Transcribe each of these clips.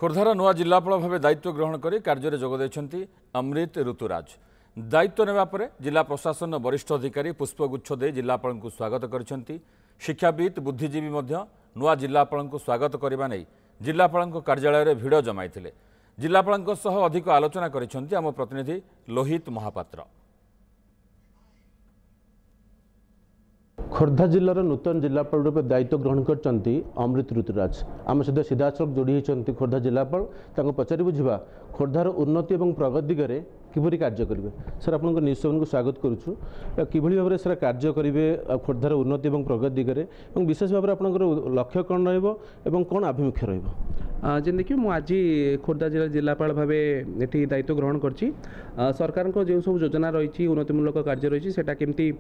खोर्धार नुआ जिलापाल भाव दायित्व ग्रहण कर कार्य जोगद अमृत ऋतुराज। दायित्व नेबा परे जिला प्रशासन वरिष्ठ अधिकारी पुष्पगुच्छ दे जिलापाल को स्वागत कर शिक्षाविद बुद्धिजीवी नुआ जिलापाल को स्वागत करने नहीं जिलापाल कार्यालय भिड़ जमाई जिलापाल अधिक आलोचना कर आम प्रतिनिधि लोहित महापात्र। खोर्धा जिलार नूतन जिलापाल रूप दायित्व ग्रहण कर अमृत ऋतुराज आम सहित सीधासख जोड़ी होती खोर्धा जिलापाल पचारि बुझा खोर्धार उन्नति और प्रगति दिगरे किभली कार्य करेंगे। सर आप न्यूज सेवन को स्वागत करुचु किभली भाव में सर कार्य करेंगे खोर्धार उन्नति और प्रगति दिगरे विशेष भाव में आपंकर लक्ष्य कौन रहा आभिमुख्य रहा। देखिए मुझे खोर्धा जिला जिलापाल भाव ये दायित्व ग्रहण कर सरकार को जो सब योजना रही उन्नतिमूलक कार्य रही है केमती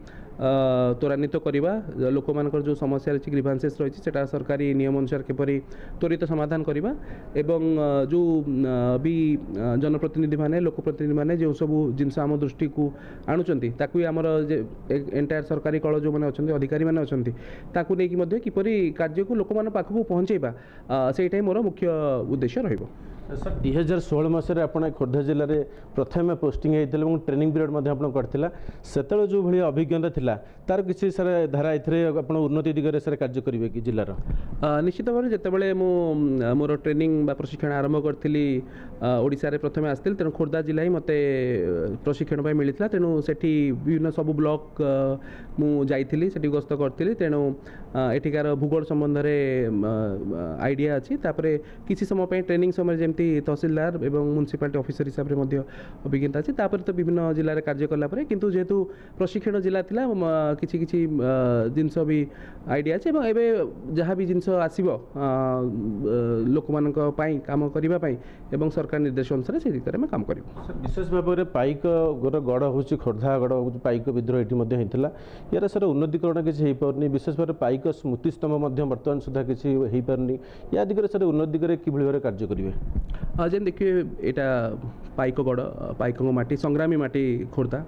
त्वरान्वित करवा लोक मान जो समस्या रही ग्रीभांसेस रही है सरकारी नियम अनुसार किपरि त्वरित समाधान करवा एवं जो भी जनप्रतिनिधि माने लोकप्रतिनिधि माने जो सब जिनस आम दृष्टि को आणुचंती ताकू आमर एंटायर सरकारी कल जो मैंने अच्छा अधिकारी मैंने अच्छा नहीं किपरि कार्य को लोक मान पाखक पहुँचेबा से मोर मुख्य उद्देश्य रहिबो। सर 2016 मसीह आप खोर्धा जिले में प्रथम पोस्टिंग होता है ट्रेनिंग पीरियड करथिला सेतବେଳେ जो भाई अभिज्ञता थिला तार किसी सर धारा आप उन्नति दिगरे सर कार्य करेंगे कि जिलार निश्चित भाव जितेबाला मोर ट्रेनिंग बा प्रशिक्षण आरंभ करी ओडिशा रे प्रथम आसती तेणु खोर्धा जिला ही मत प्रशिक्षण मिलता तेणु से विभिन्न सब ब्लॉक मुझे से गस्त करी तेणु एठिकार भूगोल संबंध में आइडिया अच्छी किसी समय ट्रेनिंग समय जमी तहसीलदार एवं म्युनिसिपालिटी ऑफिसर हिसाब से अभिज्ञता अच्छी तो विभिन्न जिले में कार्य कलापर किंतु जेहेतु प्रशिक्षण जिला थिला किसी किसी जिनस भी आइडिया अच्छे जहाँ भी जिनस आसो लोक मान काम करने एवं सरकार निर्देश अनुसार से दिगरे में काम कर विशेष भाव में पाइक गढ़ हूँ खोर्धा गढ़ हूँ पाइक विद्रोह ये होता यार सर उन्नतिकरण किसी हो पारनी विशेष भाव में पाइक स्मृतिस्तंभ बर्तमान सुधा किसी हो पारनी या दिगरे सर उन्नति दिगरे किभली भाव कार्य करेंगे। जेन देखिए यहाँ पाइकगढ़ पाइक माटी संग्रामी माटी खोर्धा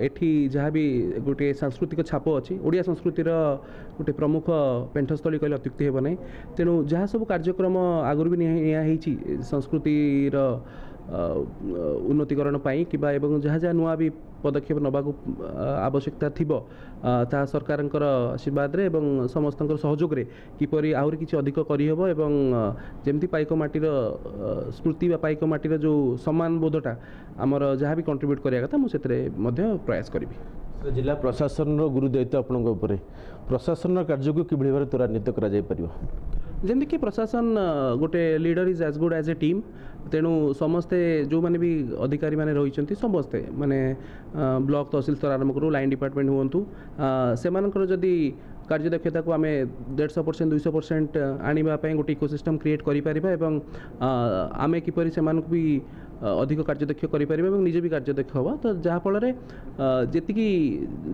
एठी जहाँ भी गोटे सांस्कृतिक छाप अच्छी ओडिया संस्कृतिर गोटे प्रमुख पेंठस्थली कहले अत्युक्ति हेब नहीं तेणु जहाँ सब कार्यक्रम आगुरी भी निया संस्कृतिर उन्नतिकरण कि जहाँ जहाँ नुआ भी पदक्षेप नवा आवश्यकता थी ता सरकार आशीर्वाद रे एवं समस्त सहयोग रे किपरि आहुरी किछि अधिक करहब एवं जेमती पाइक माटीर स्मृति पाइक माटीर जो सम्मान बोधटा आमर जहाँ भी कंट्रीब्यूट करिया कथा मुझे प्रयास करी। जिला प्रशासन गुरु दायित्व आपणों प्रशासन कार्य को किभली भाव त्वरान्वित करा जाय परिबो। जमी कि प्रशासन गोटे leader is as good as a team तेणु समस्ते जो मैंने भी अधिकारी माने रही समस्ते माने ब्लॉक तहसील स्तर आरंभ करूँ लाइन डिपार्टमेंट हूँ से जदि कार्यदक्षता को आम 150% 200% आने गोटे इकोसिस्टम क्रिएट करें आम किपरि से भी अधिक कार्यदक्ष करें निजे भी कार्यदक्ष हम तो जहाँफल जी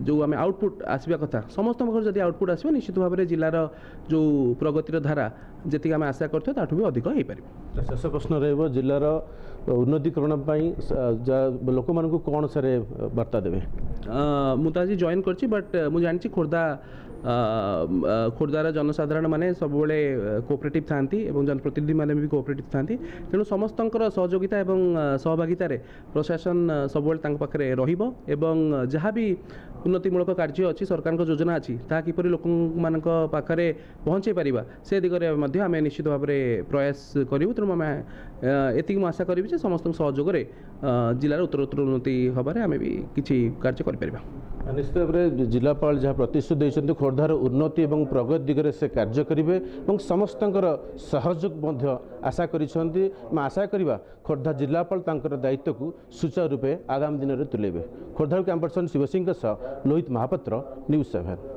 जो आम आउटपुट आसवा कथा समस्त जब आउटपुट आसो निश्चित भाव में जिलार जो प्रगतिर धारा जी आम आशा करते भी अधिक हो पार। शेष प्रश्न रहा जिलार उन्नतिकरण लोक मान कौन सारे वार्ता देवे मुझे आज जॉइन कर बट मुझे जानी खोर्धा खोर्धार जनसाधारण माने सब कोऑपरेटिव थांती एवं जनप्रतिनिधि माने भी कोऑपरेटिव थांती तेणु समस्त सहयोगिता एवं सहभागितार प्रशासन सब पाखे रहिबो एवं जहाँ भी उन्नतिमूलक कार्य अच्छी सरकार योजना अच्छी ता किपरि लोक मान पाखे पहुँचे पारिबा से दिगरे आम निश्चित भाव में प्रयास करूँ तेणु आम एति आशा करी समस्त सहयोग जिलार उत्तरोत्तर उन्नति हबारे आम भी किसी कार्य करें। निश्चित भाव में जिलापाल जहाँ प्रतिश्रुति देते खोर्धार उन्नति और प्रगति दिगरे से कार्य करेंगे और समस्त सहयोग आशा करिसेंती आशा करवा खोर्धा जिलापाल दायित्व को सुचारू रूपे आगामी दिन में तुलेबे। Khordha campus Shivsingh Lohit Mahapatra news 7।